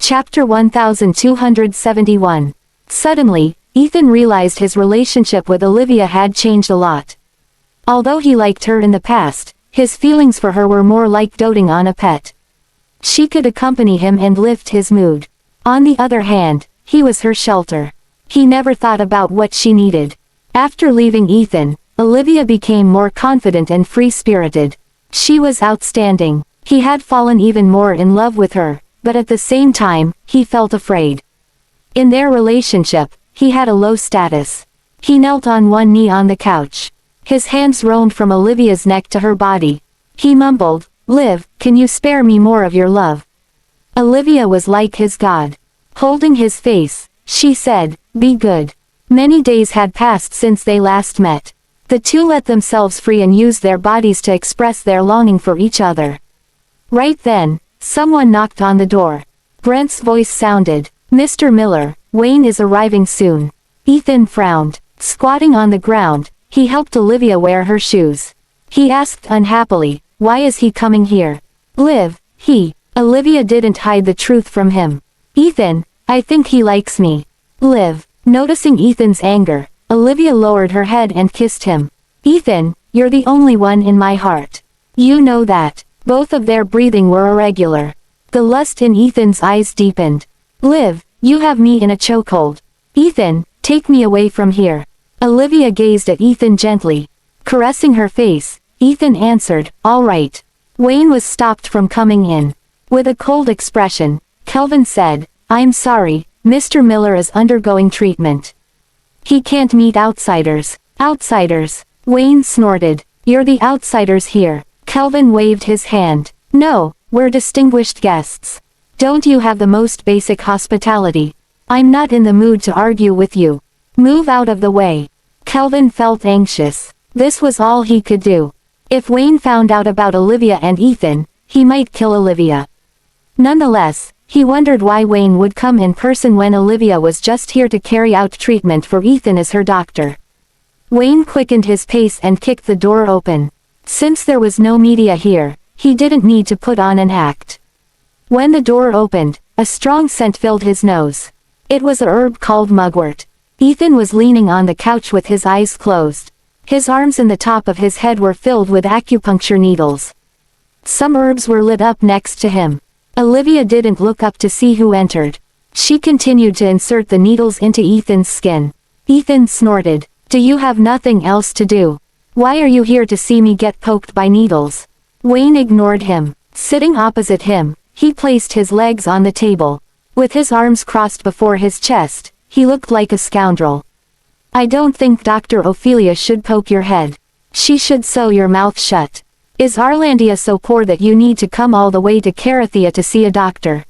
Chapter 1271. Suddenly, Ethan realized his relationship with Olivia had changed a lot. Although he liked her in the past, his feelings for her were more like doting on a pet. She could accompany him and lift his mood. On the other hand, he was her shelter. He never thought about what she needed. After leaving Ethan, Olivia became more confident and free-spirited. She was outstanding. He had fallen even more in love with her, but at the same time, he felt afraid. In their relationship, he had a low status. He knelt on one knee on the couch. His hands roamed from Olivia's neck to her body. He mumbled, "Liv, can you spare me more of your love?" Olivia was like his god. Holding his face, she said, "Be good." Many days had passed since they last met. The two let themselves free and used their bodies to express their longing for each other. Right then, someone knocked on the door. Brent's voice sounded, "Mr. Miller, Wayne is arriving soon." Ethan frowned. Squatting on the ground, he helped Olivia wear her shoes. He asked unhappily, "Why is he coming here?" "Liv, Olivia didn't hide the truth from him. "Ethan, I think he likes me." "Liv." Noticing Ethan's anger, Olivia lowered her head and kissed him. "Ethan, you're the only one in my heart. You know that." Both of their breathing were irregular. The lust in Ethan's eyes deepened. "Liv, you have me in a chokehold. Ethan, take me away from here." Olivia gazed at Ethan gently. Caressing her face, Ethan answered, "All right." Wayne was stopped from coming in. With a cold expression, Kelvin said, "I'm sorry, Mr. Miller is undergoing treatment. He can't meet outsiders." "Outsiders?" Wayne snorted. "You're the outsiders here." Kelvin waved his hand. "No, we're distinguished guests. Don't you have the most basic hospitality? I'm not in the mood to argue with you. Move out of the way." Kelvin felt anxious. This was all he could do. If Wayne found out about Olivia and Ethan, he might kill Olivia. Nonetheless, he wondered why Wayne would come in person when Olivia was just here to carry out treatment for Ethan as her doctor. Wayne quickened his pace and kicked the door open. Since there was no media here, he didn't need to put on an act. When the door opened, a strong scent filled his nose. It was a herb called mugwort. Ethan was leaning on the couch with his eyes closed. His arms and the top of his head were filled with acupuncture needles. Some herbs were lit up next to him. Olivia didn't look up to see who entered. She continued to insert the needles into Ethan's skin. Ethan snorted. "Do you have nothing else to do? Why are you here to see me get poked by needles?" Wayne ignored him. Sitting opposite him, he placed his legs on the table. With his arms crossed before his chest, he looked like a scoundrel. "I don't think Dr. Ophelia should poke your head. She should sew your mouth shut. Is Arlandia so poor that you need to come all the way to Carathea to see a doctor?"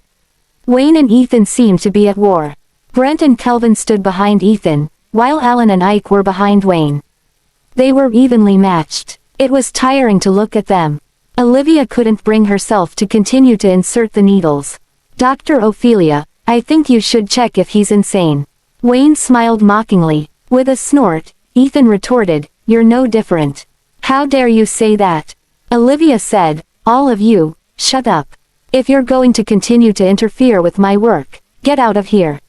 Wayne and Ethan seemed to be at war. Brent and Kelvin stood behind Ethan, while Alan and Ike were behind Wayne. They were evenly matched. It was tiring to look at them. Olivia couldn't bring herself to continue to insert the needles. "Dr. Ophelia, I think you should check if he's insane." Wayne smiled mockingly. With a snort, Ethan retorted, "You're no different." "How dare you say that?" Olivia said, "All of you, shut up. If you're going to continue to interfere with my work, get out of here."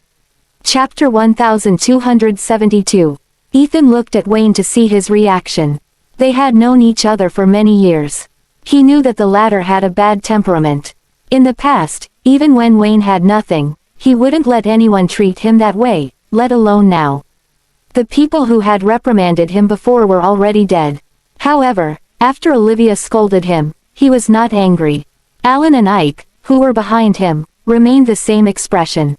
Chapter 1272. Ethan looked at Wayne to see his reaction. They had known each other for many years. He knew that the latter had a bad temperament. In the past, even when Wayne had nothing, he wouldn't let anyone treat him that way, let alone now. The people who had reprimanded him before were already dead. However, after Olivia scolded him, he was not angry. Alan and Ike, who were behind him, remained the same expression.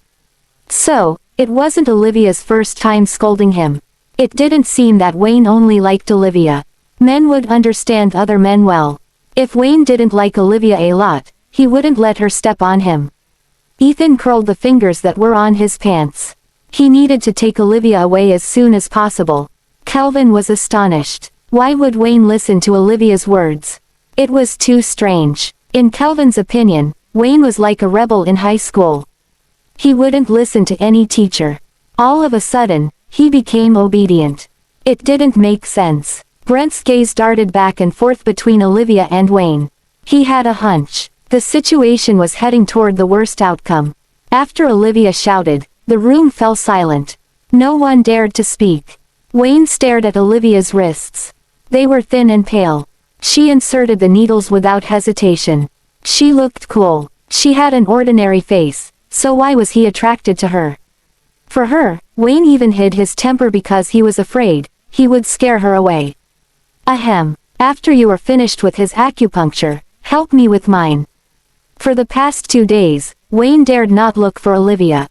So, it wasn't Olivia's first time scolding him. It didn't seem that Wayne only liked Olivia. Men would understand other men well. If Wayne didn't like Olivia a lot, he wouldn't let her step on him. Ethan curled the fingers that were on his pants. He needed to take Olivia away as soon as possible. Kelvin was astonished. Why would Wayne listen to Olivia's words? It was too strange. In Kelvin's opinion, Wayne was like a rebel in high school. He wouldn't listen to any teacher. All of a sudden, he became obedient. It didn't make sense. Brent's gaze darted back and forth between Olivia and Wayne. He had a hunch. The situation was heading toward the worst outcome. After Olivia shouted, the room fell silent. No one dared to speak. Wayne stared at Olivia's wrists. They were thin and pale. She inserted the needles without hesitation. She looked cool. She had an ordinary face, so why was he attracted to her? For her, Wayne even hid his temper because he was afraid he would scare her away. Ahem. After you are finished with his acupuncture, help me with mine. For the past 2 days, Wayne dared not look for Olivia.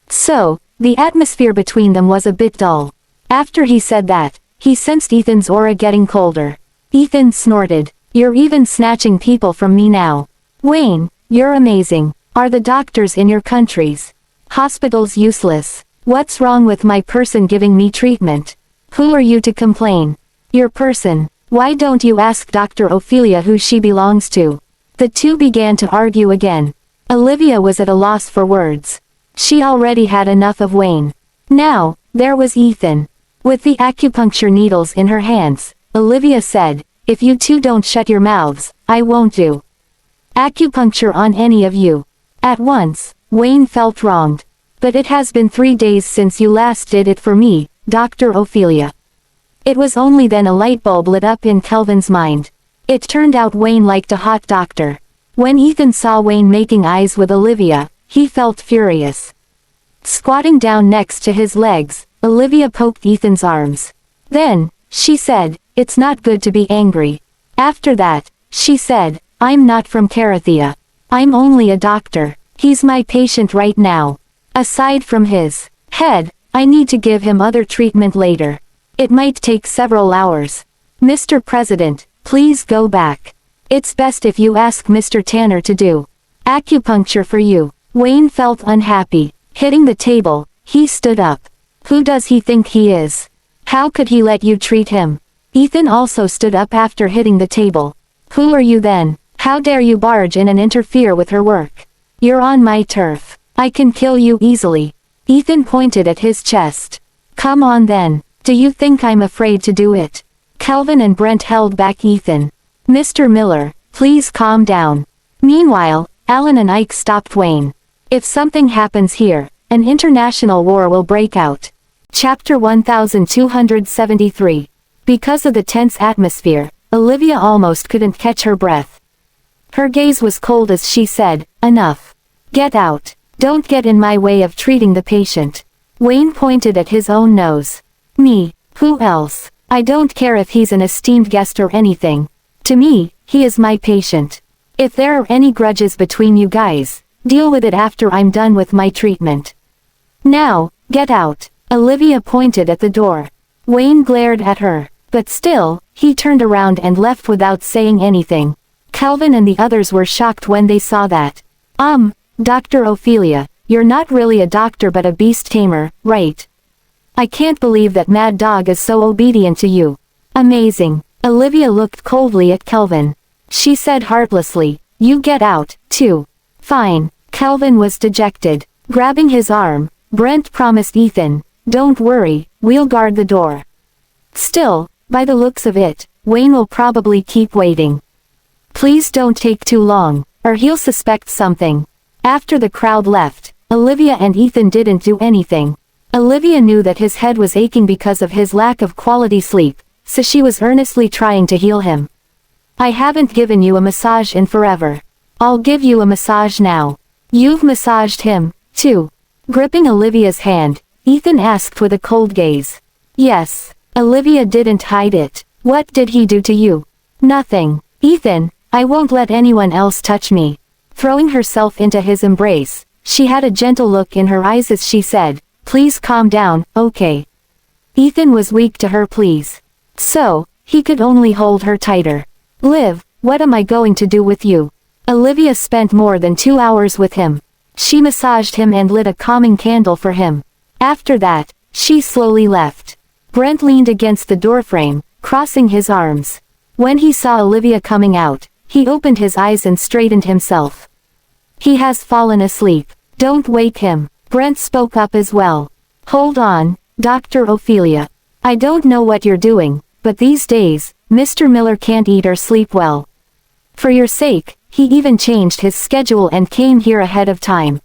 So, the atmosphere between them was a bit dull. After he said that, he sensed Ethan's aura getting colder. Ethan snorted. You're even snatching people from me now. Wayne, you're amazing. Are the doctors in your countries? Hospitals useless. What's wrong with my person giving me treatment? Who are you to complain? Your person. Why don't you ask Dr. Ophelia who she belongs to? The two began to argue again. Olivia was at a loss for words. She already had enough of Wayne. Now, there was Ethan. With the acupuncture needles in her hands, Olivia said, if you two don't shut your mouths, I won't do acupuncture on any of you. At once, Wayne felt wronged. But it has been 3 days since you last did it for me, Dr. Ophelia. It was only then a light bulb lit up in Kelvin's mind. It turned out Wayne liked a hot doctor. When Ethan saw Wayne making eyes with Olivia, he felt furious. Squatting down next to his legs, Olivia poked Ethan's arms. Then, she said, it's not good to be angry. After that, she said, I'm not from Carathea. I'm only a doctor. He's my patient right now. Aside from his head, I need to give him other treatment later. It might take several hours. Mr. President, please go back. It's best if you ask Mr. Tanner to do acupuncture for you. Wayne felt unhappy. Hitting the table, he stood up. Who does he think he is? How could he let you treat him? Ethan also stood up after hitting the table. Who are you then? How dare you barge in and interfere with her work? You're on my turf. I can kill you easily. Ethan pointed at his chest. Come on then. Do you think I'm afraid to do it? Kelvin and Brent held back Ethan. Mr. Miller, please calm down. Meanwhile, Alan and Ike stopped Wayne. If something happens here, an international war will break out. Chapter 1273. Because of the tense atmosphere, Olivia almost couldn't catch her breath. Her gaze was cold as she said, enough. Get out. Don't get in my way of treating the patient. Wayne pointed at his own nose. Me, who else? I don't care if he's an esteemed guest or anything. To me, he is my patient. If there are any grudges between you guys, deal with it after I'm done with my treatment. Now, get out. Olivia pointed at the door. Wayne glared at her, but still, he turned around and left without saying anything. Kelvin and the others were shocked when they saw that. Dr. Ophelia, you're not really a doctor but a beast tamer, right? I can't believe that Mad Dog is so obedient to you. Amazing. Olivia looked coldly at Kelvin. She said heartlessly, you get out, too. Fine. Kelvin was dejected. Grabbing his arm, Brent promised Ethan, don't worry, we'll guard the door. Still, by the looks of it, Wayne will probably keep waiting. Please don't take too long, or he'll suspect something. After the crowd left, Olivia and Ethan didn't do anything. Olivia knew that his head was aching because of his lack of quality sleep, so she was earnestly trying to heal him. I haven't given you a massage in forever. I'll give you a massage now. You've massaged him, too. Gripping Olivia's hand, Ethan asked with a cold gaze. Yes. Olivia didn't hide it. What did he do to you? Nothing. Ethan, I won't let anyone else touch me. Throwing herself into his embrace, she had a gentle look in her eyes as she said, please calm down, okay? Ethan was weak to her pleas. So, he could only hold her tighter. Liv, what am I going to do with you? Olivia spent more than 2 hours with him. She massaged him and lit a calming candle for him. After that, she slowly left. Brent leaned against the doorframe, crossing his arms. When he saw Olivia coming out, he opened his eyes and straightened himself. He has fallen asleep. Don't wake him. Brent spoke up as well. Hold on, Dr. Ophelia. I don't know what you're doing, but these days, Mr. Miller can't eat or sleep well. For your sake, he even changed his schedule and came here ahead of time.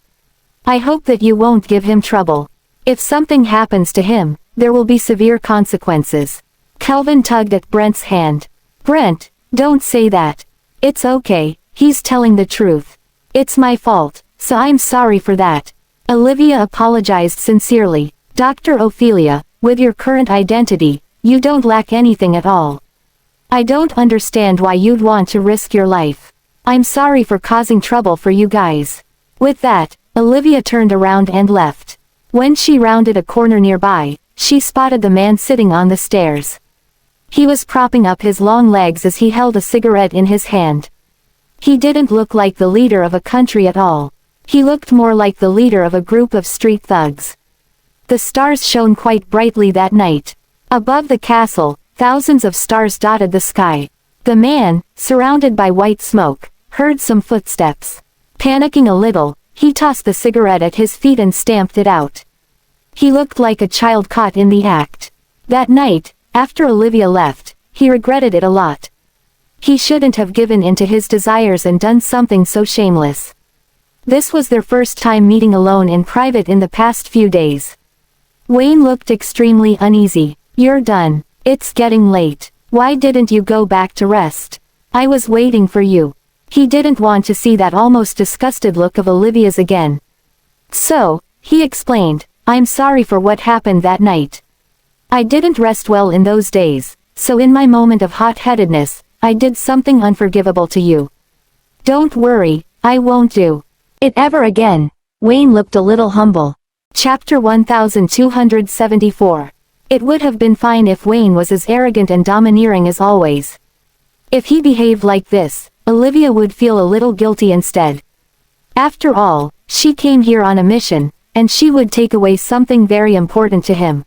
I hope that you won't give him trouble. If something happens to him, there will be severe consequences. Kelvin tugged at Brent's hand. Brent, don't say that. It's okay, he's telling the truth. It's my fault, so I'm sorry for that. Olivia apologized sincerely. Dr. Ophelia, with your current identity, you don't lack anything at all. I don't understand why you'd want to risk your life. I'm sorry for causing trouble for you guys. With that, Olivia turned around and left. When she rounded a corner nearby, she spotted the man sitting on the stairs. He was propping up his long legs as he held a cigarette in his hand. He didn't look like the leader of a country at all. He looked more like the leader of a group of street thugs. The stars shone quite brightly that night. Above the castle, thousands of stars dotted the sky. The man, surrounded by white smoke, heard some footsteps. Panicking a little, he tossed the cigarette at his feet and stamped it out. He looked like a child caught in the act. That night, after Olivia left, he regretted it a lot. He shouldn't have given in to his desires and done something so shameless. This was their first time meeting alone in private in the past few days. Wayne looked extremely uneasy. You're done. It's getting late. Why didn't you go back to rest? I was waiting for you. He didn't want to see that almost disgusted look of Olivia's again. So, he explained, I'm sorry for what happened that night. I didn't rest well in those days, so in my moment of hot-headedness, I did something unforgivable to you. Don't worry, I won't do it ever again. Wayne looked a little humble. Chapter 1274. It would have been fine if Wayne was as arrogant and domineering as always. If he behaved like this, Olivia would feel a little guilty instead. After all, she came here on a mission, and she would take away something very important to him.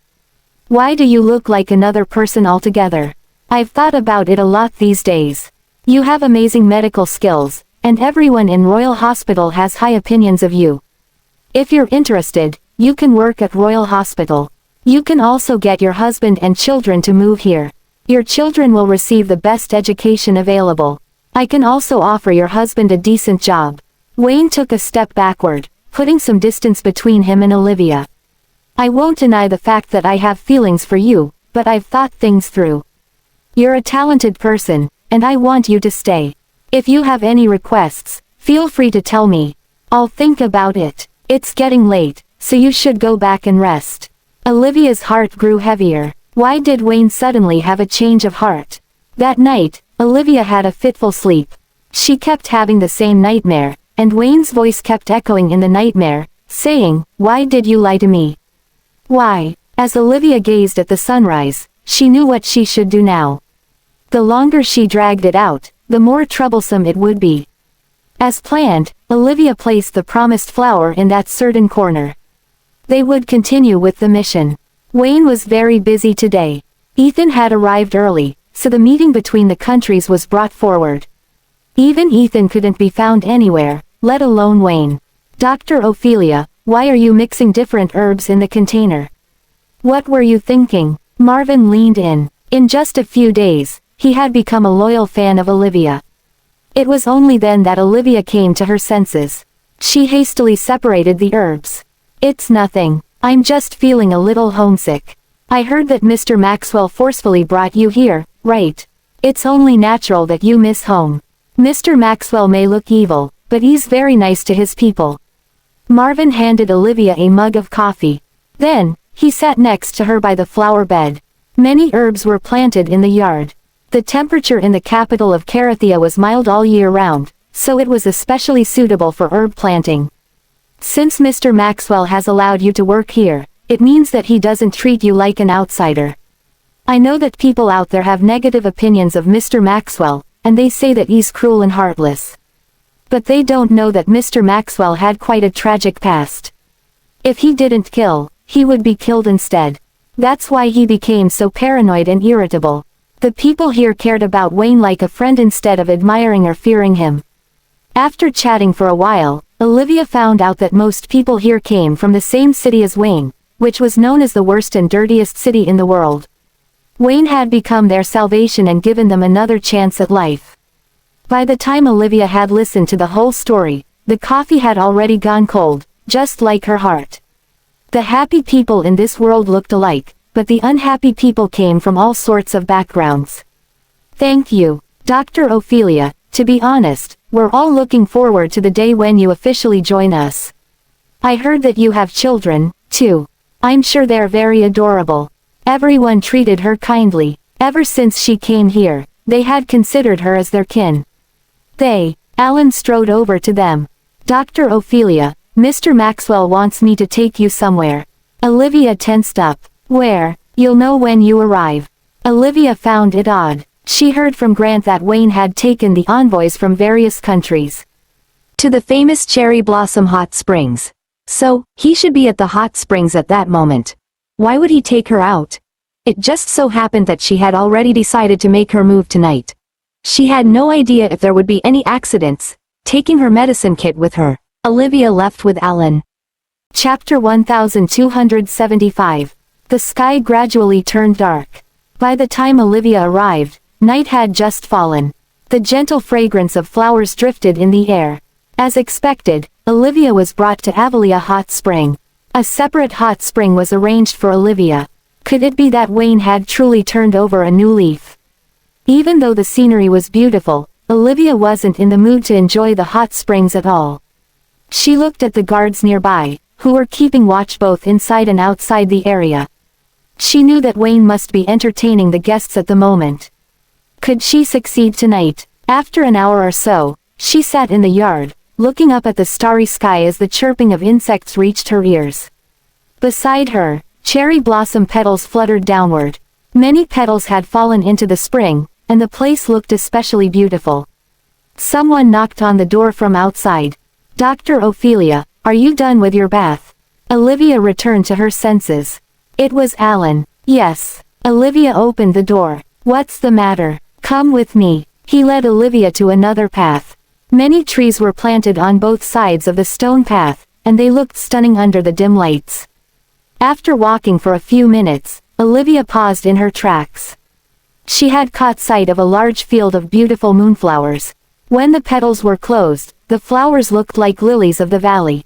Why do you look like another person altogether? I've thought about it a lot these days. You have amazing medical skills, and everyone in Royal Hospital has high opinions of you. If you're interested, you can work at Royal Hospital. You can also get your husband and children to move here. Your children will receive the best education available. I can also offer your husband a decent job. Wayne took a step backward, putting some distance between him and Olivia. I won't deny the fact that I have feelings for you, but I've thought things through. You're a talented person, and I want you to stay. If you have any requests, feel free to tell me. I'll think about it. It's getting late, so you should go back and rest. Olivia's heart grew heavier. Why did Wayne suddenly have a change of heart? That night, Olivia had a fitful sleep. She kept having the same nightmare, and Wayne's voice kept echoing in the nightmare, saying, "Why did you lie to me? Why?" As Olivia gazed at the sunrise, she knew what she should do now. The longer she dragged it out, the more troublesome it would be. As planned, Olivia placed the promised flower in that certain corner. They would continue with the mission. Wayne was very busy today. Ethan had arrived early, so the meeting between the countries was brought forward. Even Ethan couldn't be found anywhere, let alone Wayne. Dr. Ophelia, why are you mixing different herbs in the container? What were you thinking? Marvin leaned in. In just a few days, he had become a loyal fan of Olivia. It was only then that Olivia came to her senses. She hastily separated the herbs. It's nothing. I'm just feeling a little homesick. I heard that Mr. Maxwell forcefully brought you here, right? It's only natural that you miss home. Mr. Maxwell may look evil, but he's very nice to his people. Marvin handed Olivia a mug of coffee. Then, he sat next to her by the flower bed. Many herbs were planted in the yard. The temperature in the capital of Carathea was mild all year round, so it was especially suitable for herb planting. Since Mr. Maxwell has allowed you to work here, it means that he doesn't treat you like an outsider. I know that people out there have negative opinions of Mr. Maxwell, and they say that he's cruel and heartless. But they don't know that Mr. Maxwell had quite a tragic past. If he didn't kill, he would be killed instead. That's why he became so paranoid and irritable. The people here cared about Wayne like a friend instead of admiring or fearing him. After chatting for a while, Olivia found out that most people here came from the same city as Wayne, which was known as the worst and dirtiest city in the world. Wayne had become their salvation and given them another chance at life. By the time Olivia had listened to the whole story, the coffee had already gone cold, just like her heart. The happy people in this world looked alike, but the unhappy people came from all sorts of backgrounds. Thank you, Dr. Ophelia. To be honest, we're all looking forward to the day when you officially join us. I heard that you have children, too. I'm sure they're very adorable. Everyone treated her kindly. Ever since she came here, they had considered her as their kin. Alan strode over to them. Dr. Ophelia, Mr. Maxwell wants me to take you somewhere. Olivia tensed up. Where? You'll know when you arrive. Olivia found it odd. She heard from Grant that Wayne had taken the envoys from various countries to the famous Cherry Blossom Hot Springs. So, he should be at the hot springs at that moment. Why would he take her out? It just so happened that she had already decided to make her move tonight. She had no idea if there would be any accidents, taking her medicine kit with her. Olivia left with Alan. Chapter 1275. The sky gradually turned dark. By the time Olivia arrived, night had just fallen. The gentle fragrance of flowers drifted in the air. As expected, Olivia was brought to Avelia Hot Spring. A separate hot spring was arranged for Olivia. Could it be that Wayne had truly turned over a new leaf? Even though the scenery was beautiful, Olivia wasn't in the mood to enjoy the hot springs at all. She looked at the guards nearby, who were keeping watch both inside and outside the area. She knew that Wayne must be entertaining the guests at the moment. Could she succeed tonight? After an hour or so, she sat in the yard, looking up at the starry sky as the chirping of insects reached her ears. Beside her, cherry blossom petals fluttered downward. Many petals had fallen into the spring, and the place looked especially beautiful. Someone knocked on the door from outside. Dr. Ophelia, are you done with your bath? Olivia returned to her senses. It was Alan. Yes. Olivia opened the door. What's the matter? Come with me. He led Olivia to another path. Many trees were planted on both sides of the stone path, and they looked stunning under the dim lights. After walking for a few minutes, Olivia paused in her tracks. She had caught sight of a large field of beautiful moonflowers. When the petals were closed, the flowers looked like lilies of the valley.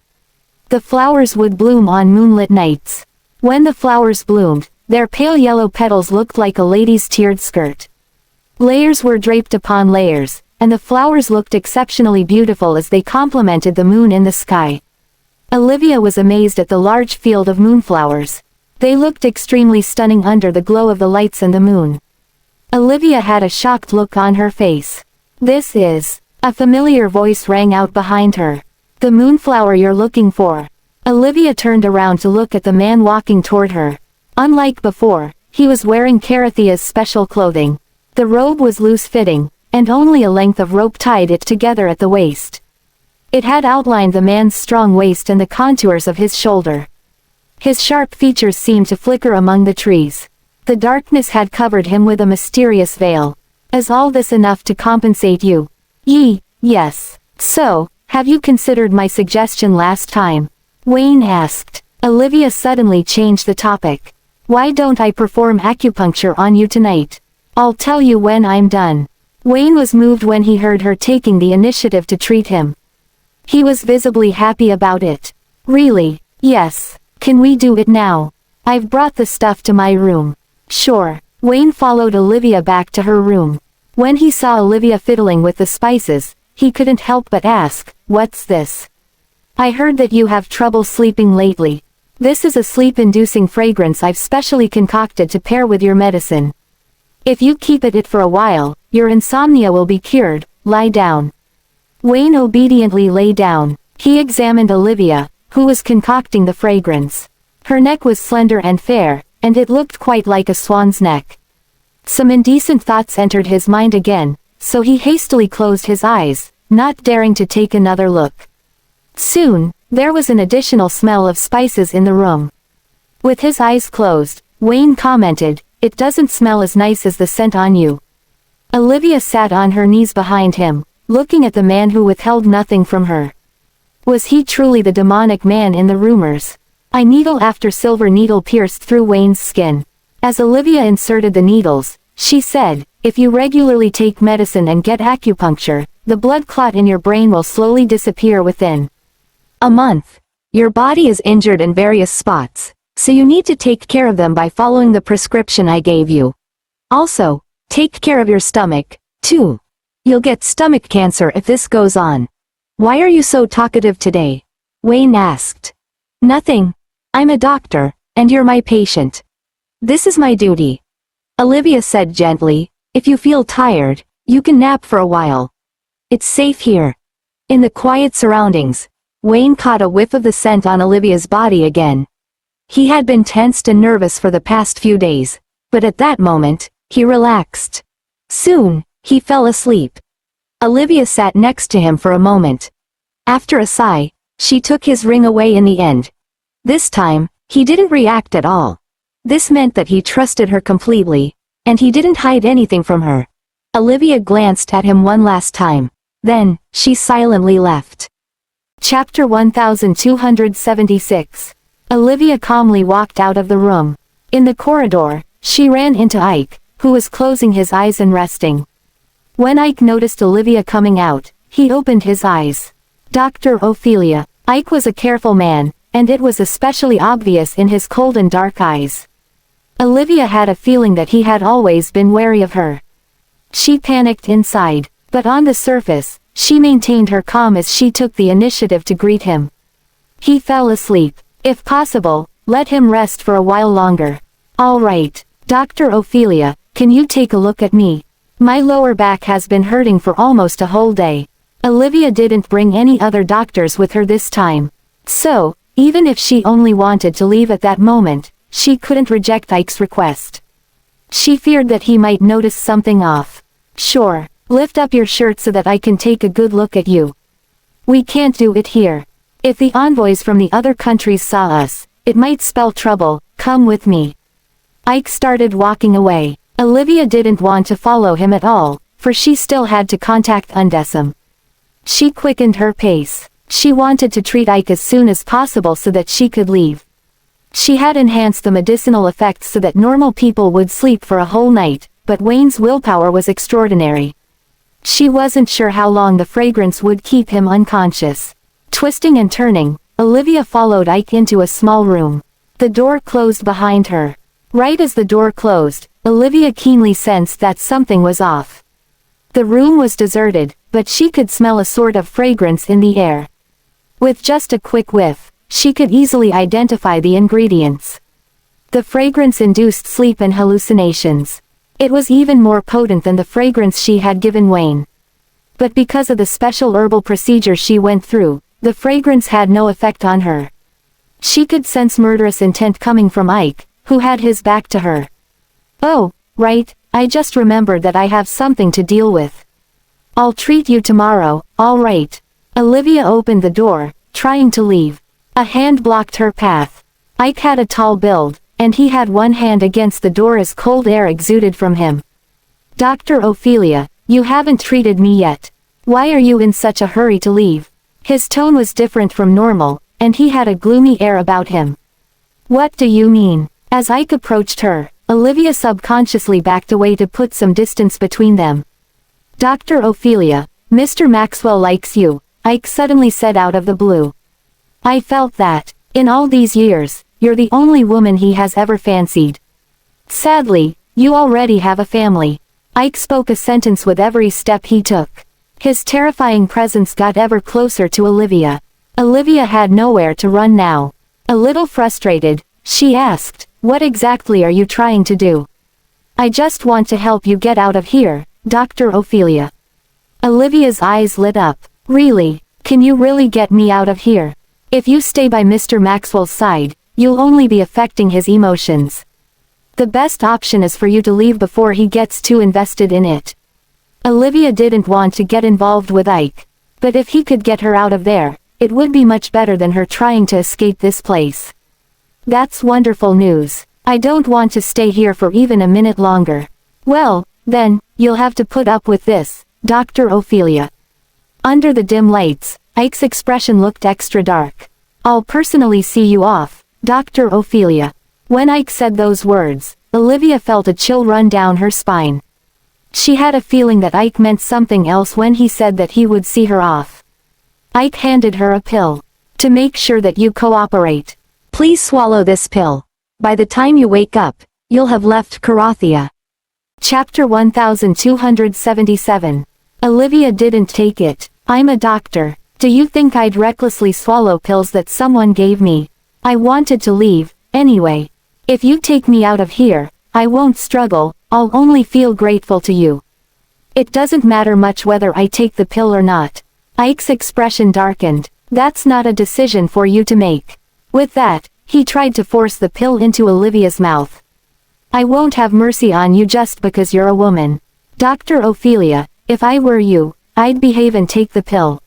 The flowers would bloom on moonlit nights. When the flowers bloomed, their pale yellow petals looked like a lady's tiered skirt. Layers were draped upon layers, and the flowers looked exceptionally beautiful as they complemented the moon in the sky. Olivia was amazed at the large field of moonflowers. They looked extremely stunning under the glow of the lights and the moon. Olivia had a shocked look on her face. This is... A familiar voice rang out behind her. The moonflower you're looking for. Olivia turned around to look at the man walking toward her. Unlike before, he was wearing Carathia's special clothing. The robe was loose-fitting, and only a length of rope tied it together at the waist. It had outlined the man's strong waist and the contours of his shoulder. His sharp features seemed to flicker among the trees. The darkness had covered him with a mysterious veil. Is all this enough to compensate you? Yes. So, have you considered my suggestion last time? Wayne asked. Olivia suddenly changed the topic. Why don't I perform acupuncture on you tonight? I'll tell you when I'm done. Wayne was moved when he heard her taking the initiative to treat him. He was visibly happy about it. Really? Yes. Can we do it now? I've brought the stuff to my room. Sure. Wayne followed Olivia back to her room. When he saw Olivia fiddling with the spices, he couldn't help but ask, "What's this?" I heard that you have trouble sleeping lately. This is a sleep-inducing fragrance I've specially concocted to pair with your medicine. If you keep it for a while, your insomnia will be cured. Lie down. Wayne obediently lay down. He examined Olivia, who was concocting the fragrance. Her neck was slender and fair, and it looked quite like a swan's neck. Some indecent thoughts entered his mind again, so he hastily closed his eyes, not daring to take another look. Soon, there was an additional smell of spices in the room. With his eyes closed, Wayne commented, "It doesn't smell as nice as the scent on you." Olivia sat on her knees behind him, looking at the man who withheld nothing from her. Was he truly the demonic man in the rumors? A needle after silver needle pierced through Wayne's skin. As Olivia inserted the needles, she said, "If you regularly take medicine and get acupuncture, the blood clot in your brain will slowly disappear within a month." Your body is injured in various spots, so you need to take care of them by following the prescription I gave you. Also, take care of your stomach, too. You'll get stomach cancer if this goes on. Why are you so talkative today? Wayne asked. Nothing. I'm a doctor, and you're my patient. This is my duty. Olivia said gently. If you feel tired, you can nap for a while. It's safe here. In the quiet surroundings, Wayne caught a whiff of the scent on Olivia's body again. He had been tensed and nervous for the past few days, but at that moment, he relaxed. Soon, he fell asleep. Olivia sat next to him for a moment. After a sigh, she took his ring away in the end. This time, he didn't react at all. This meant that he trusted her completely, and he didn't hide anything from her. Olivia glanced at him one last time. Then, she silently left. Chapter 1276. Olivia calmly walked out of the room. In the corridor, she ran into Ike, who was closing his eyes and resting. When Ike noticed Olivia coming out, he opened his eyes. Dr. Ophelia. Ike was a careful man, and it was especially obvious in his cold and dark eyes. Olivia had a feeling that he had always been wary of her. She panicked inside, but on the surface, she maintained her calm as she took the initiative to greet him. He fell asleep. If possible, let him rest for a while longer. All right, Dr. Ophelia, can you take a look at me? My lower back has been hurting for almost a whole day. Olivia didn't bring any other doctors with her this time. So, even if she only wanted to leave at that moment, she couldn't reject Ike's request. She feared that he might notice something off. Sure, lift up your shirt so that I can take a good look at you. We can't do it here. If the envoys from the other countries saw us, it might spell trouble. Come with me. Ike started walking away. Olivia didn't want to follow him at all, for she still had to contact Undecim. She quickened her pace. She wanted to treat Ike as soon as possible so that she could leave. She had enhanced the medicinal effects so that normal people would sleep for a whole night, but Wayne's willpower was extraordinary. She wasn't sure how long the fragrance would keep him unconscious. Twisting and turning, Olivia followed Ike into a small room. The door closed behind her. Right as the door closed, Olivia keenly sensed that something was off. The room was deserted, but she could smell a sort of fragrance in the air. With just a quick whiff, she could easily identify the ingredients. The fragrance induced sleep and hallucinations. It was even more potent than the fragrance she had given Wayne. But because of the special herbal procedure she went through, the fragrance had no effect on her. She could sense murderous intent coming from Ike, who had his back to her. Oh, right, I just remembered that I have something to deal with. I'll treat you tomorrow, all right. Olivia opened the door, trying to leave. A hand blocked her path. Ike had a tall build, and he had one hand against the door as cold air exuded from him. Dr. Ophelia, you haven't treated me yet. Why are you in such a hurry to leave? His tone was different from normal, and he had a gloomy air about him. What do you mean? As Ike approached her, Olivia subconsciously backed away to put some distance between them. Dr. Ophelia, Mr. Maxwell likes you, Ike suddenly said out of the blue. I felt that, in all these years, you're the only woman he has ever fancied. Sadly, you already have a family. Ike spoke a sentence with every step he took. His terrifying presence got ever closer to Olivia. Olivia had nowhere to run now. A little frustrated, she asked, what exactly are you trying to do? I just want to help you get out of here, Dr. Ophelia. Olivia's eyes lit up. Really, can you really get me out of here? If you stay by Mr. Maxwell's side, you'll only be affecting his emotions. The best option is for you to leave before he gets too invested in it. Olivia didn't want to get involved with Ike. But if he could get her out of there, it would be much better than her trying to escape this place. That's wonderful news. I don't want to stay here for even a minute longer. Well, then, you'll have to put up with this, Dr. Ophelia. Under the dim lights, Ike's expression looked extra dark. I'll personally see you off, Dr. Ophelia. When Ike said those words, Olivia felt a chill run down her spine. She had a feeling that Ike meant something else when he said that he would see her off. Ike handed her a pill. To make sure that you cooperate, please swallow this pill. By the time you wake up, you'll have left Karathia. Chapter 1277. Olivia didn't take it. I'm a doctor. Do you think I'd recklessly swallow pills that someone gave me? I wanted to leave, anyway. If you take me out of here, I won't struggle, I'll only feel grateful to you. It doesn't matter much whether I take the pill or not. Ike's expression darkened. That's not a decision for you to make. With that, he tried to force the pill into Olivia's mouth. I won't have mercy on you just because you're a woman. Dr. Ophelia, if I were you, I'd behave and take the pill.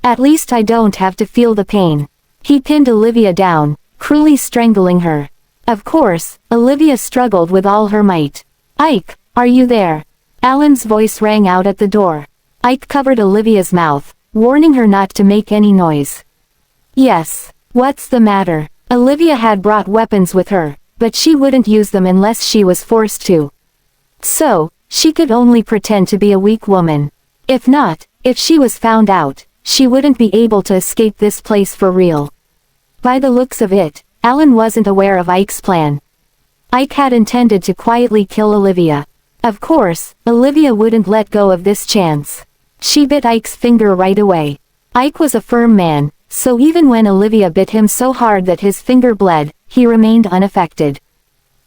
At least I don't have to feel the pain. He pinned Olivia down, cruelly strangling her. Of course, Olivia struggled with all her might. Ike, are you there? Alan's voice rang out at the door. Ike covered Olivia's mouth, warning her not to make any noise. Yes. What's the matter? Olivia had brought weapons with her, but she wouldn't use them unless she was forced to. So, she could only pretend to be a weak woman. If not, if she was found out, she wouldn't be able to escape this place for real. By the looks of it, Alan wasn't aware of Ike's plan. Ike had intended to quietly kill Olivia. Of course, Olivia wouldn't let go of this chance. She bit Ike's finger right away. Ike was a firm man, so even when Olivia bit him so hard that his finger bled, he remained unaffected.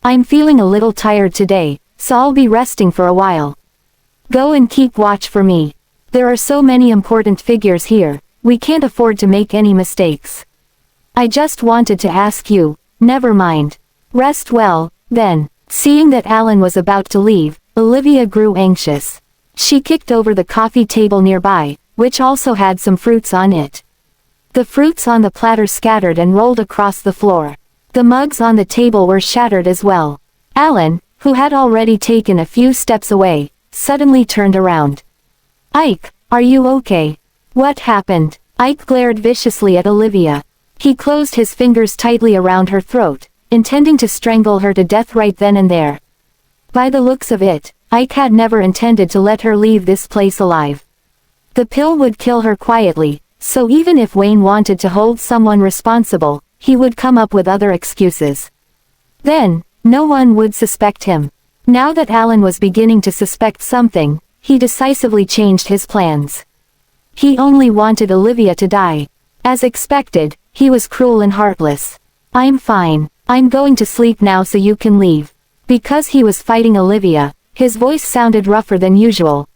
I'm feeling a little tired today, so I'll be resting for a while. Go and keep watch for me. There are so many important figures here, we can't afford to make any mistakes. I just wanted to ask you, never mind. Rest well, then. Seeing that Alan was about to leave, Olivia grew anxious. She kicked over the coffee table nearby, which also had some fruits on it. The fruits on the platter scattered and rolled across the floor. The mugs on the table were shattered as well. Alan, who had already taken a few steps away, suddenly turned around. Ike, are you okay? What happened? Ike glared viciously at Olivia. He closed his fingers tightly around her throat, intending to strangle her to death right then and there. By the looks of it, Ike had never intended to let her leave this place alive. The pill would kill her quietly, so even if Wayne wanted to hold someone responsible, he would come up with other excuses. Then, no one would suspect him. Now that Alan was beginning to suspect something, he decisively changed his plans. He only wanted Olivia to die. As expected, he was cruel and heartless. I'm fine. I'm going to sleep now so you can leave. Because he was fighting Olivia, his voice sounded rougher than usual.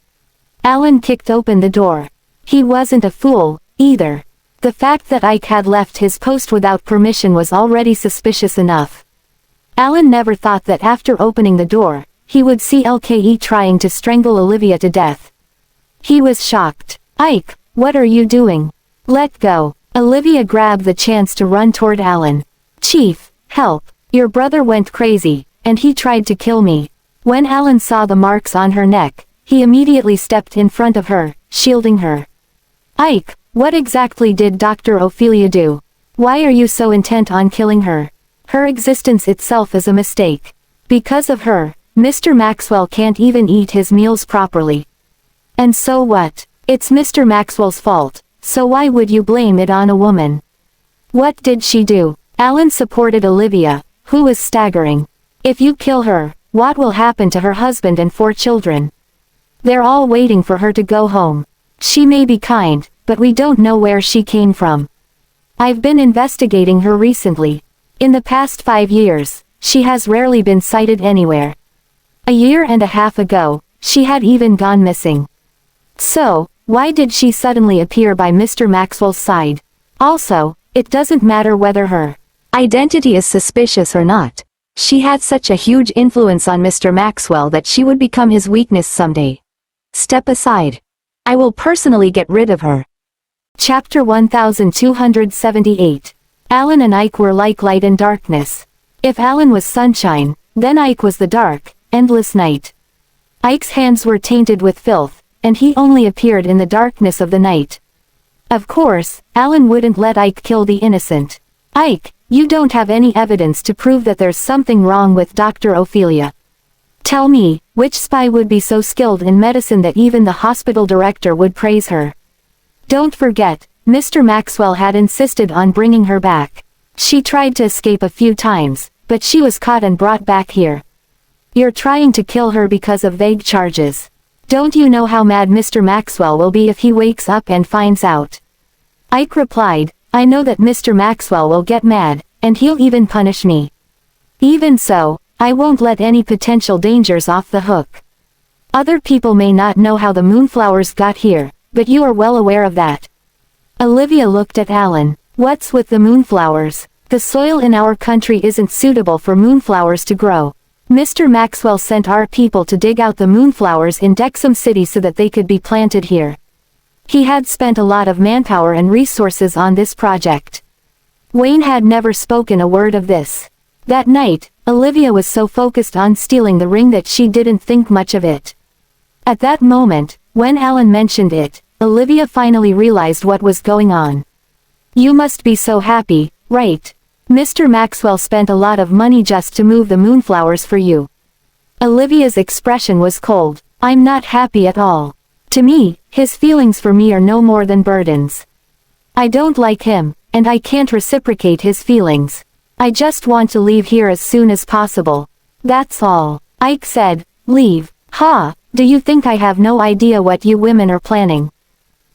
Alan kicked open the door. He wasn't a fool, either. The fact that Ike had left his post without permission was already suspicious enough. Alan never thought that after opening the door, he would see LKE trying to strangle Olivia to death. He was shocked. Ike, what are you doing? Let go. Olivia grabbed the chance to run toward Alan. Chief, help. Your brother went crazy, and he tried to kill me. When Alan saw the marks on her neck, he immediately stepped in front of her, shielding her. Ike, what exactly did Dr. Ophelia do? Why are you so intent on killing her? Her existence itself is a mistake. Because of her, Mr. Maxwell can't even eat his meals properly. And so what? It's Mr. Maxwell's fault, so why would you blame it on a woman? What did she do? Alan supported Olivia, who was staggering. If you kill her, what will happen to her husband and 4 children? They're all waiting for her to go home. She may be kind, but we don't know where she came from. I've been investigating her recently. In the past 5 years, she has rarely been sighted anywhere. A year and a half ago, she had even gone missing. So, why did she suddenly appear by Mr. Maxwell's side? Also, it doesn't matter whether her identity is suspicious or not. She had such a huge influence on Mr. Maxwell that she would become his weakness someday. Step aside. I will personally get rid of her. Chapter 1278. Alan and Ike were like light and darkness. If Alan was sunshine, then Ike was the dark, endless night. Ike's hands were tainted with filth, and he only appeared in the darkness of the night. Of course, Alan wouldn't let Ike kill the innocent. Ike, you don't have any evidence to prove that there's something wrong with Dr. Ophelia. Tell me, which spy would be so skilled in medicine that even the hospital director would praise her? Don't forget, Mr. Maxwell had insisted on bringing her back. She tried to escape a few times, but she was caught and brought back here. You're trying to kill her because of vague charges. Don't you know how mad Mr. Maxwell will be if he wakes up and finds out? Ike replied, I know that Mr. Maxwell will get mad, and he'll even punish me. Even so, I won't let any potential dangers off the hook. Other people may not know how the moonflowers got here, but you are well aware of that. Olivia looked at Alan. What's with the moonflowers? The soil in our country isn't suitable for moonflowers to grow. Mr. Maxwell sent our people to dig out the moonflowers in Dexam City so that they could be planted here. He had spent a lot of manpower and resources on this project. Wayne had never spoken a word of this. That night, Olivia was so focused on stealing the ring that she didn't think much of it. At that moment, when Alan mentioned it, Olivia finally realized what was going on. You must be so happy, right? Mr. Maxwell spent a lot of money just to move the moonflowers for you. Olivia's expression was cold. I'm not happy at all. To me, his feelings for me are no more than burdens. I don't like him, and I can't reciprocate his feelings. I just want to leave here as soon as possible. That's all. Ike said, leave. Ha, do you think I have no idea what you women are planning?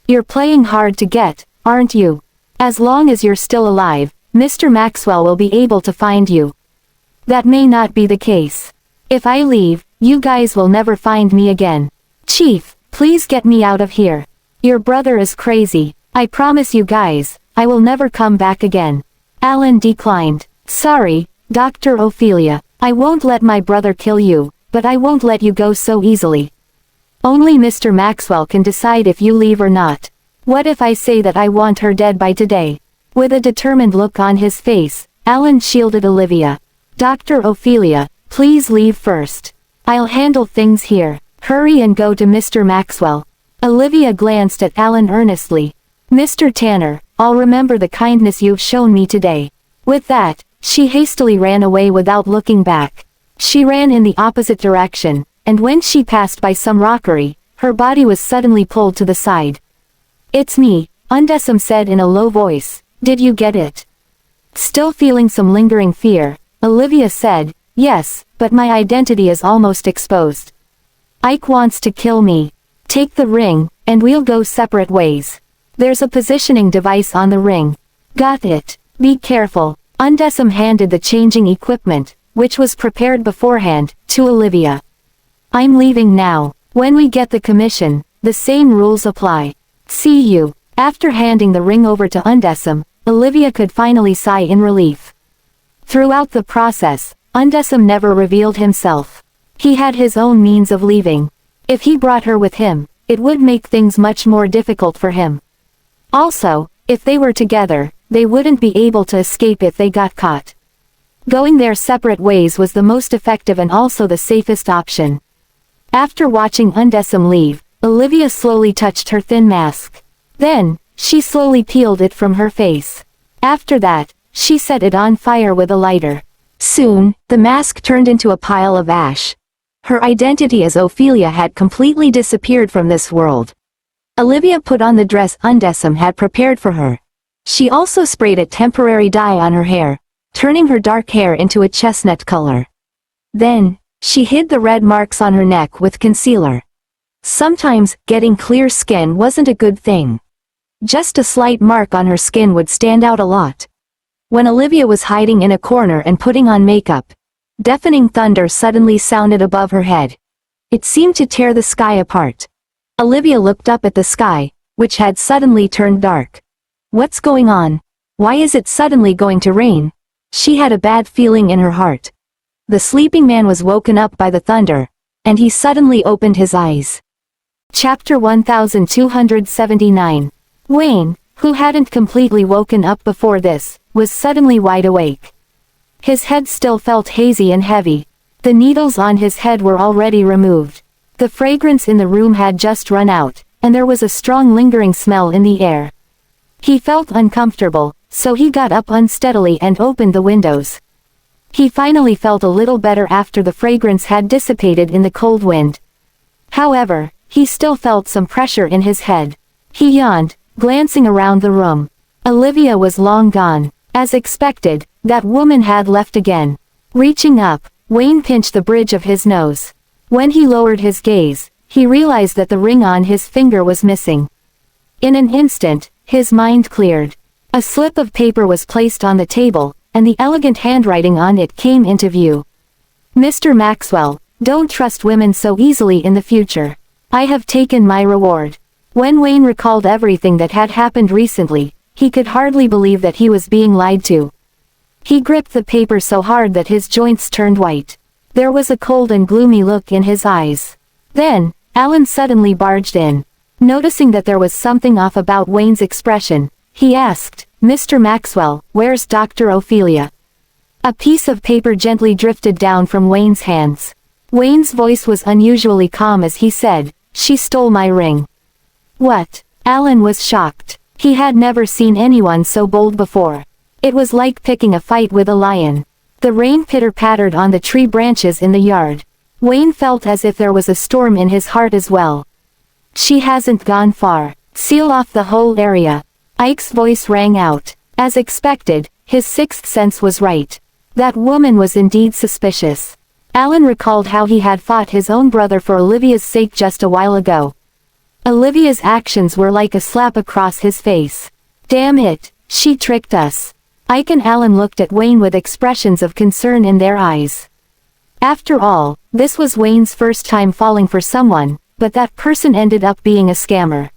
You're playing hard to get, aren't you? As long as you're still alive, Mr. Maxwell will be able to find you. That may not be the case. If I leave, you guys will never find me again. Chief, please get me out of here. Your brother is crazy. I promise you guys, I will never come back again. Alan declined. Sorry, Dr. Ophelia, I won't let my brother kill you, but I won't let you go so easily. Only Mr. Maxwell can decide if you leave or not. What if I say that I want her dead by today? With a determined look on his face, Alan shielded Olivia. Dr. Ophelia, please leave first. I'll handle things here. Hurry and go to Mr. Maxwell. Olivia glanced at Alan earnestly. Mr. Tanner, I'll remember the kindness you've shown me today. With that, she hastily ran away without looking back. She ran in the opposite direction, and when she passed by some rockery, her body was suddenly pulled to the side. It's me, Undecim said in a low voice. Did you get it? Still feeling some lingering fear, Olivia said, yes, but my identity is almost exposed. Ike wants to kill me. Take the ring, and we'll go separate ways. There's a positioning device on the ring. Got it. Be careful. Undecim handed the changing equipment, which was prepared beforehand, to Olivia. I'm leaving now. When we get the commission, the same rules apply. See you. After handing the ring over to Undecim, Olivia could finally sigh in relief. Throughout the process, Undecim never revealed himself. He had his own means of leaving. If he brought her with him, it would make things much more difficult for him. Also, if they were together, they wouldn't be able to escape if they got caught. Going their separate ways was the most effective and also the safest option. After watching Undecim leave, Olivia slowly touched her thin mask. Then, she slowly peeled it from her face. After that, she set it on fire with a lighter. Soon, the mask turned into a pile of ash. Her identity as Ophelia had completely disappeared from this world. Olivia put on the dress Undecim had prepared for her. She also sprayed a temporary dye on her hair, turning her dark hair into a chestnut color. Then, she hid the red marks on her neck with concealer. Sometimes, getting clear skin wasn't a good thing. Just a slight mark on her skin would stand out a lot. When Olivia was hiding in a corner and putting on makeup, deafening thunder suddenly sounded above her head. It seemed to tear the sky apart. Olivia looked up at the sky, which had suddenly turned dark. What's going on? Why is it suddenly going to rain? She had a bad feeling in her heart. The sleeping man was woken up by the thunder, and he suddenly opened his eyes. Chapter 1279. Wayne, who hadn't completely woken up before this, was suddenly wide awake. His head still felt hazy and heavy. The needles on his head were already removed. The fragrance in the room had just run out, and there was a strong lingering smell in the air. He felt uncomfortable, so he got up unsteadily and opened the windows. He finally felt a little better after the fragrance had dissipated in the cold wind. However, he still felt some pressure in his head. He yawned, glancing around the room. Olivia was long gone. As expected, that woman had left again. Reaching up, Wayne pinched the bridge of his nose. When he lowered his gaze, he realized that the ring on his finger was missing. In an instant, his mind cleared. A slip of paper was placed on the table, and the elegant handwriting on it came into view. Mr. Maxwell, don't trust women so easily in the future. I have taken my reward. When Wayne recalled everything that had happened recently, he could hardly believe that he was being lied to. He gripped the paper so hard that his joints turned white. There was a cold and gloomy look in his eyes. Then, Alan suddenly barged in. Noticing that there was something off about Wayne's expression, he asked, "Mr. Maxwell, where's Dr. Ophelia?" A piece of paper gently drifted down from Wayne's hands. Wayne's voice was unusually calm as he said, "She stole my ring." What? Alan was shocked. He had never seen anyone so bold before. It was like picking a fight with a lion. The rain pitter-pattered on the tree branches in the yard. Wayne felt as if there was a storm in his heart as well. "She hasn't gone far. Seal off the whole area." Ike's voice rang out. As expected, his sixth sense was right. That woman was indeed suspicious. Alan recalled how he had fought his own brother for Olivia's sake just a while ago. Olivia's actions were like a slap across his face. Damn it, she tricked us. Ike and Alan looked at Wayne with expressions of concern in their eyes. After all, this was Wayne's first time falling for someone, but that person ended up being a scammer.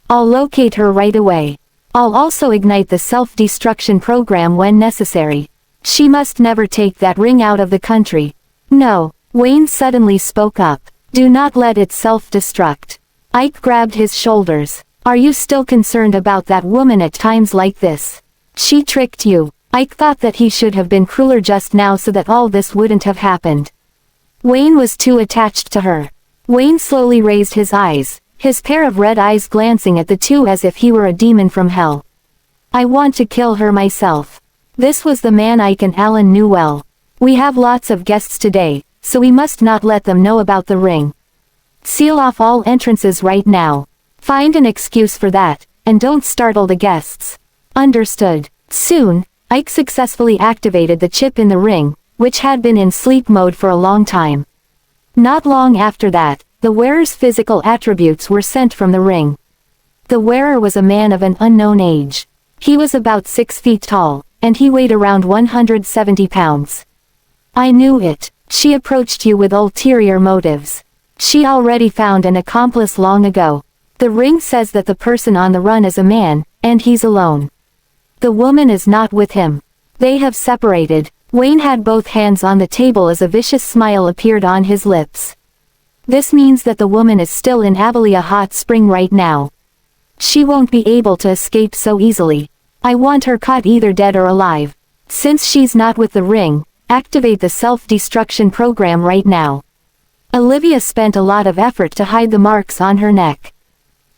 I'll locate her right away. I'll also ignite the self-destruction program when necessary. She must never take that ring out of the country. No, Wayne suddenly spoke up. Do not let it self-destruct. Ike grabbed his shoulders. Are you still concerned about that woman at times like this? She tricked you. Ike thought that he should have been crueler just now so that all this wouldn't have happened. Wayne was too attached to her. Wayne slowly raised his eyes, his pair of red eyes glancing at the two as if he were a demon from hell. I want to kill her myself. This was the man Ike and Alan knew well. We have lots of guests today, so we must not let them know about the ring. Seal off all entrances right now. Find an excuse for that, and don't startle the guests. Understood. Soon, Ike successfully activated the chip in the ring, which had been in sleep mode for a long time. Not long after that, the wearer's physical attributes were sent from the ring. The wearer was a man of an unknown age. He was about 6 feet tall, and he weighed around 170 pounds. I knew it. She approached you with ulterior motives. She already found an accomplice long ago. The ring says that the person on the run is a man, and he's alone. The woman is not with him. They have separated. Wayne had both hands on the table as a vicious smile appeared on his lips. This means that the woman is still in Abelia Hot Spring right now. She won't be able to escape so easily. I want her caught either dead or alive. Since she's not with the ring, activate the self-destruction program right now. Olivia spent a lot of effort to hide the marks on her neck.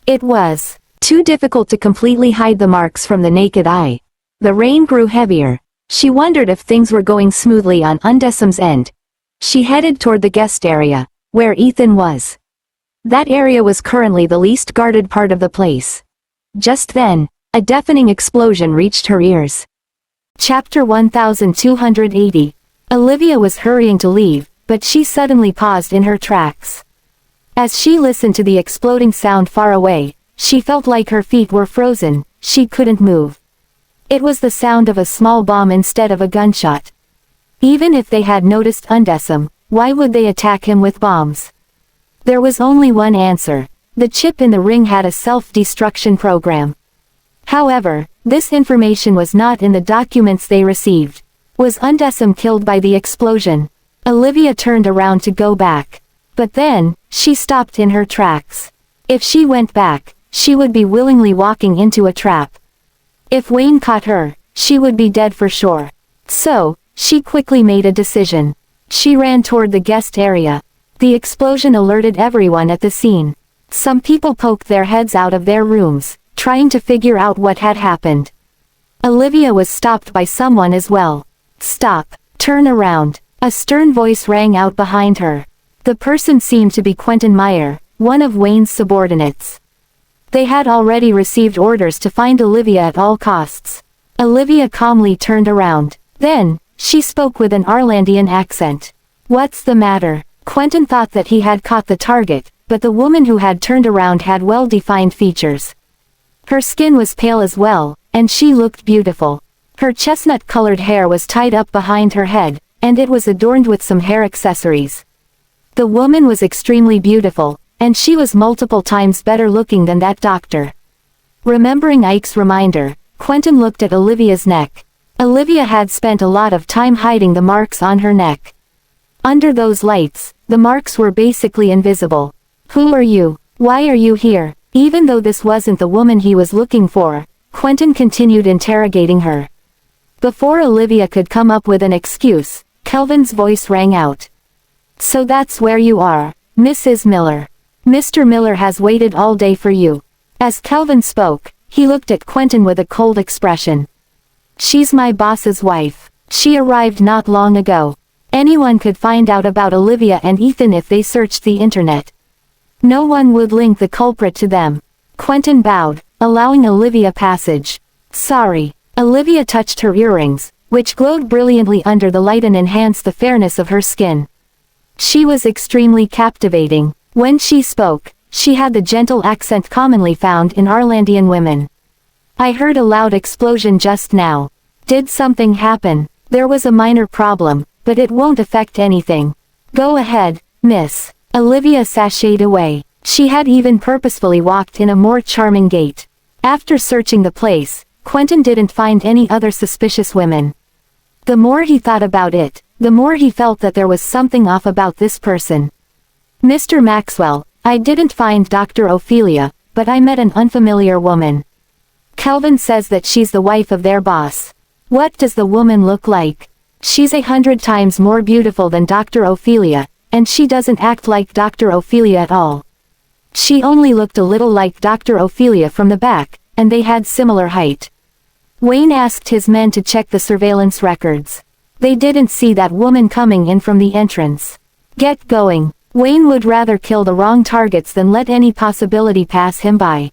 It was too difficult to completely hide the marks from the naked eye. The rain grew heavier. She wondered if things were going smoothly on Undecim's end. She headed toward the guest area, where Ethan was. That area was currently the least guarded part of the place. Just then, a deafening explosion reached her ears. Chapter 1280. Olivia was hurrying to leave, but she suddenly paused in her tracks. As she listened to the exploding sound far away, she felt like her feet were frozen. She couldn't move. It was the sound of a small bomb instead of a gunshot. Even if they had noticed Undecim, why would they attack him with bombs? There was only one answer. The chip in the ring had a self-destruction program. However, this information was not in the documents they received. Was Undecim killed by the explosion? Olivia turned around to go back. But then, she stopped in her tracks. If she went back, she would be willingly walking into a trap. If Wayne caught her, she would be dead for sure. So, she quickly made a decision. She ran toward the guest area. The explosion alerted everyone at the scene. Some people poked their heads out of their rooms, trying to figure out what had happened. Olivia was stopped by someone as well. Stop. Turn around. A stern voice rang out behind her. The person seemed to be Quentin Meyer, one of Wayne's subordinates. They had already received orders to find Olivia at all costs. Olivia calmly turned around. Then, she spoke with an Arlandian accent. "What's the matter?" Quentin thought that he had caught the target, but the woman who had turned around had well-defined features. Her skin was pale as well, and she looked beautiful. Her chestnut-colored hair was tied up behind her head, and it was adorned with some hair accessories. The woman was extremely beautiful, and she was multiple times better looking than that doctor. Remembering Ike's reminder, Quentin looked at Olivia's neck. Olivia had spent a lot of time hiding the marks on her neck. Under those lights, the marks were basically invisible. "Who are you? Why are you here?" Even though this wasn't the woman he was looking for, Quentin continued interrogating her. Before Olivia could come up with an excuse, Kelvin's voice rang out. "So that's where you are, Mrs. Miller. Mr. Miller has waited all day for you." As Kelvin spoke, he looked at Quentin with a cold expression. "She's my boss's wife. She arrived not long ago. Anyone could find out about Olivia and Ethan if they searched the internet. No one would link the culprit to them." Quentin bowed, allowing Olivia passage. "Sorry." Olivia touched her earrings, which glowed brilliantly under the light and enhanced the fairness of her skin. She was extremely captivating. When she spoke, she had the gentle accent commonly found in Arlandian women. "I heard a loud explosion just now. Did something happen?" "There was a minor problem, but it won't affect anything. Go ahead, miss." Olivia sashayed away. She had even purposefully walked in a more charming gait. After searching the place, Quentin didn't find any other suspicious women. The more he thought about it, the more he felt that there was something off about this person. "Mr. Maxwell, I didn't find Dr. Ophelia, but I met an unfamiliar woman. Kelvin says that she's the wife of their boss." "What does the woman look like?" "She's 100 times more beautiful than Dr. Ophelia, and she doesn't act like Dr. Ophelia at all. She only looked a little like Dr. Ophelia from the back, and they had similar height." Wayne asked his men to check the surveillance records. They didn't see that woman coming in from the entrance. "Get going." Wayne would rather kill the wrong targets than let any possibility pass him by.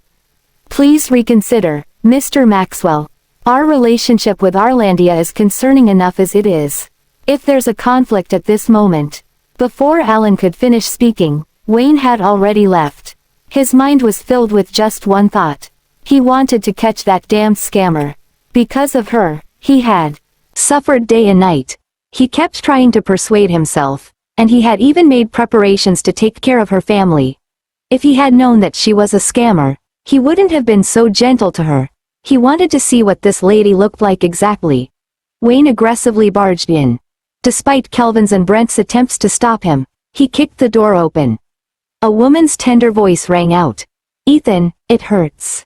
"Please reconsider, Mr. Maxwell. Our relationship with Arlandia is concerning enough as it is. If there's a conflict at this moment." Before Alan could finish speaking, Wayne had already left. His mind was filled with just one thought. He wanted to catch that damned scammer. Because of her, he had suffered day and night. He kept trying to persuade himself, and he had even made preparations to take care of her family. If he had known that she was a scammer, he wouldn't have been so gentle to her. He wanted to see what this lady looked like exactly. Wayne aggressively barged in. Despite Kelvin's and Brent's attempts to stop him, he kicked the door open. A woman's tender voice rang out. "Ethan, it hurts."